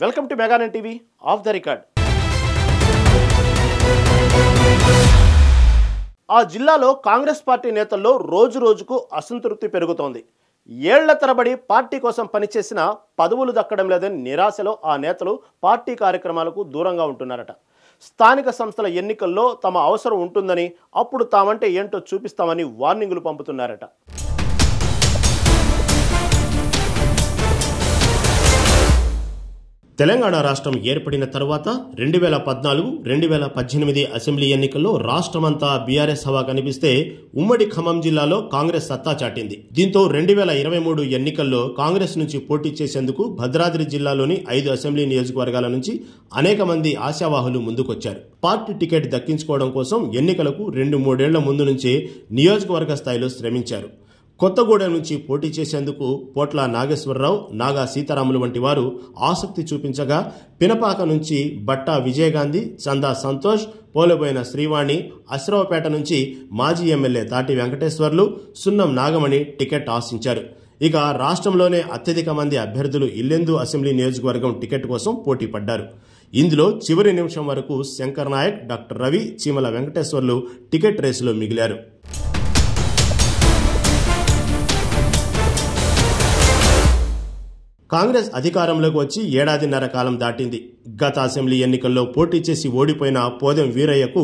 Welcome to మెగానన్ TV off the record. ఆ జిల్లాలో కాంగ్రెస్ పార్టీ నేతల్లో రోజు రోజుకు అసంతృప్తి పెరుగుతోంది. ఏళ్ల తరబడి పార్టీ కోసం పనిచేసిన పదవులు దక్కడం లేదని నిరాశలో ఆ నేతలు పార్టీ కార్యక్రమాలకు దూరంగా ఉంటున్నారట. స్థానిక సంస్థల ఎన్నికల్లో తమ అవసరం ఉంటుందని, అప్పుడు తామంటే ఏంటో చూపిస్తామని వార్నింగులు పంపుతున్నారట. తెలంగాణ రాష్ట్రం ఏర్పడిన తర్వాత 2014-2018 అసెంబ్లీ ఎన్నికల్లో రాష్ట్రమంతా బీఆర్ఎస్ హవా కనిపిస్తే ఉమ్మడి ఖమ్మం జిల్లాలో కాంగ్రెస్ సత్తా చాటింది. దీంతో 2023 ఎన్నికల్లో కాంగ్రెస్ నుంచి పోటీ చేసేందుకు భద్రాద్రి జిల్లాలోని 5 అసెంబ్లీ నియోజకవర్గాల నుంచి అనేక మంది ఆశావాహులు ముందుకొచ్చారు. పార్టీ టికెట్ దక్కించుకోవడం కోసం ఎన్నికలకు 2-3 ఏళ్ల ముందు నుంచే నియోజకవర్గ స్థాయిలో శ్రమించారు. కొత్తగూడెం నుంచి పోటీ చేసేందుకు పోట్ల నాగేశ్వరరావు, నాగా సీతారాములు వంటి వారు ఆసక్తి చూపించగా, పినపాక నుంచి బట్టా విజయగాంధీ, చందా సంతోష్, పోలబోయిన శ్రీవాణి, అశ్రవపేట నుంచి మాజీ ఎమ్మెల్యే తాటి వెంకటేశ్వర్లు, సున్నం నాగమణి టికెట్ ఆశించారు. ఇక రాష్ట్రంలోనే అత్యధిక మంది అభ్యర్థులు ఇల్లెందు అసెంబ్లీ నియోజకవర్గం టికెట్ కోసం పోటీ పడ్డారు. ఇందులో చివరి నిమిషం వరకు శంకర్ నాయక్, డాక్టర్ రవి, చీమల వెంకటేశ్వర్లు టికెట్ రేసులో మిగిలారు. కాంగ్రెస్ అధికారంలోకి వచ్చి ఏడాదిన్నర కాలం దాటింది. గత అసెంబ్లీ ఎన్నికల్లో పోటీ చేసి ఓడిపోయిన పోదెం వీరయ్యకు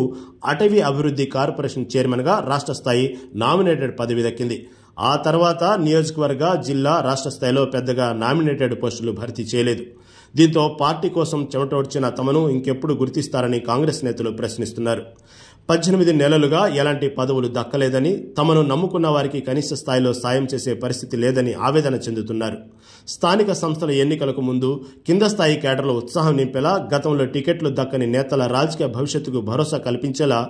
అటవీ అభివృద్ధి కార్పొరేషన్ చైర్మన్గా రాష్ట్ర స్థాయి నామినేటెడ్ పదవి దక్కింది. ఆ తర్వాత నియోజకవర్గ, జిల్లా, రాష్ట్ర స్థాయిలో పెద్దగా నామినేటెడ్ పోస్టులు భర్తీ చేయలేదు. దీంతో పార్టీ కోసం చెమటోడ్చిన తమను ఇంకెప్పుడు గుర్తిస్తారని కాంగ్రెస్ నేతలు ప్రశ్నిస్తున్నారు. 18 నెలలుగా ఎలాంటి పదవులు దక్కలేదని, తమను నమ్ముకున్న వారికి కనీస స్థాయిలో సాయం చేసే పరిస్థితి లేదని ఆవేదన చెందుతున్నారు. స్థానిక సంస్థల ఎన్నికలకు ముందు కింద స్థాయి కేడర్లో ఉత్సాహం నింపేలా, గతంలో టికెట్లు దక్కని నేతల రాజకీయ భవిష్యత్తుకు భరోసా కల్పించేలా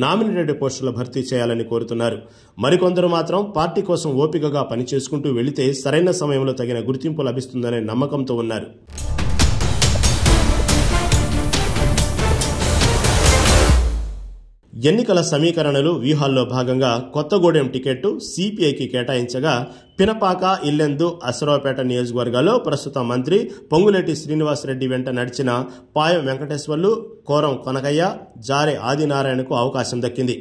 నామినేటెడ్ పోస్టుల భర్తీ చేయాలని కోరుతున్నారు. మరికొందరు మాత్రం పార్టీ కోసం ఓపికగా పనిచేసుకుంటూ వెళితే సరైన సమయంలో తగిన గుర్తింపు లభిస్తుందనే నమ్మకంతో ఉన్నారు. ఎన్నికల సమీకరణలు వ్యూహాల్లో భాగంగా కొత్తగూడెం టికెట్టు సిపిఐకి కేటాయించగా, పినపాక, ఇల్లెందు, అశ్రవపేట నియోజకవర్గాల్లో ప్రస్తుత మంత్రి పొంగులేటి శ్రీనివాసరెడ్డి వెంట నడిచిన పాయం వెంకటేశ్వర్లు, కోరం కొనకయ్య, జారె ఆదినారాయణకు అవకాశం దక్కింది.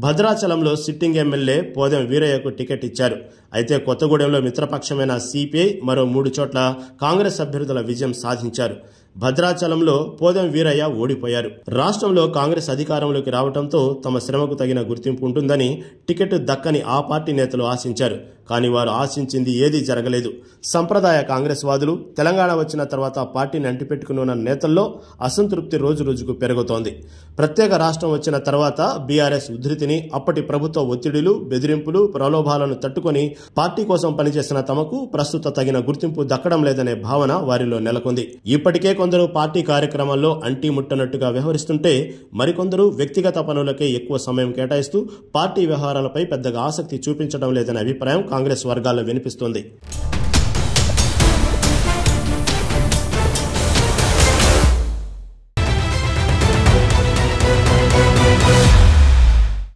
భద్రాచలంలో సిట్టింగ్ ఎమ్మెల్యే పోదెం వీరయ్యకు టికెట్ ఇచ్చారు. అయితే కొత్తగూడెంలో మిత్రపక్షమైన సిపిఐ మరో 3 చోట్ల కాంగ్రెస్ అభ్యర్థుల విజయం సాధించారు. భద్రాచలంలో పోదెం వీరయ్య ఓడిపోయారు. రాష్ట్రంలో కాంగ్రెస్ అధికారంలోకి రావడంతో తమ శ్రమకు తగిన గుర్తింపు ఉంటుందని టికెట్ దక్కని ఆ పార్టీ నేతలు ఆశించారు. కానీ వారు ఆశించింది ఏదీ జరగలేదు. సంప్రదాయ కాంగ్రెస్ వాదులు తెలంగాణ వచ్చిన తర్వాత పార్టీని అంటిపెట్టుకున్న నేతల్లో అసంతృప్తి రోజు రోజుకు పెరుగుతోంది. ప్రత్యేక రాష్ట్రం వచ్చిన తర్వాత బీఆర్ఎస్ ఉధృతిని, అప్పటి ప్రభుత్వ ఒత్తిడిలు, బెదిరింపులు, ప్రలోభాలను తట్టుకొని పార్టీ కోసం పనిచేసిన తమకు ప్రస్తుత తగిన గుర్తింపు దక్కడం లేదనే భావన వారిలో నెలకొంది. ఇప్పటికే కొందరు పార్టీ కార్యక్రమాల్లో అంటీ ముట్టనట్టుగా వ్యవహరిస్తుంటే, మరికొందరు వ్యక్తిగత పనులకే ఎక్కువ సమయం కేటాయిస్తూ పార్టీ వ్యవహారాలపై పెద్దగా ఆసక్తి చూపించడం లేదనే అభిప్రాయం కాంగ్రెస్ వర్గాల్లో వినిపిస్తోంది.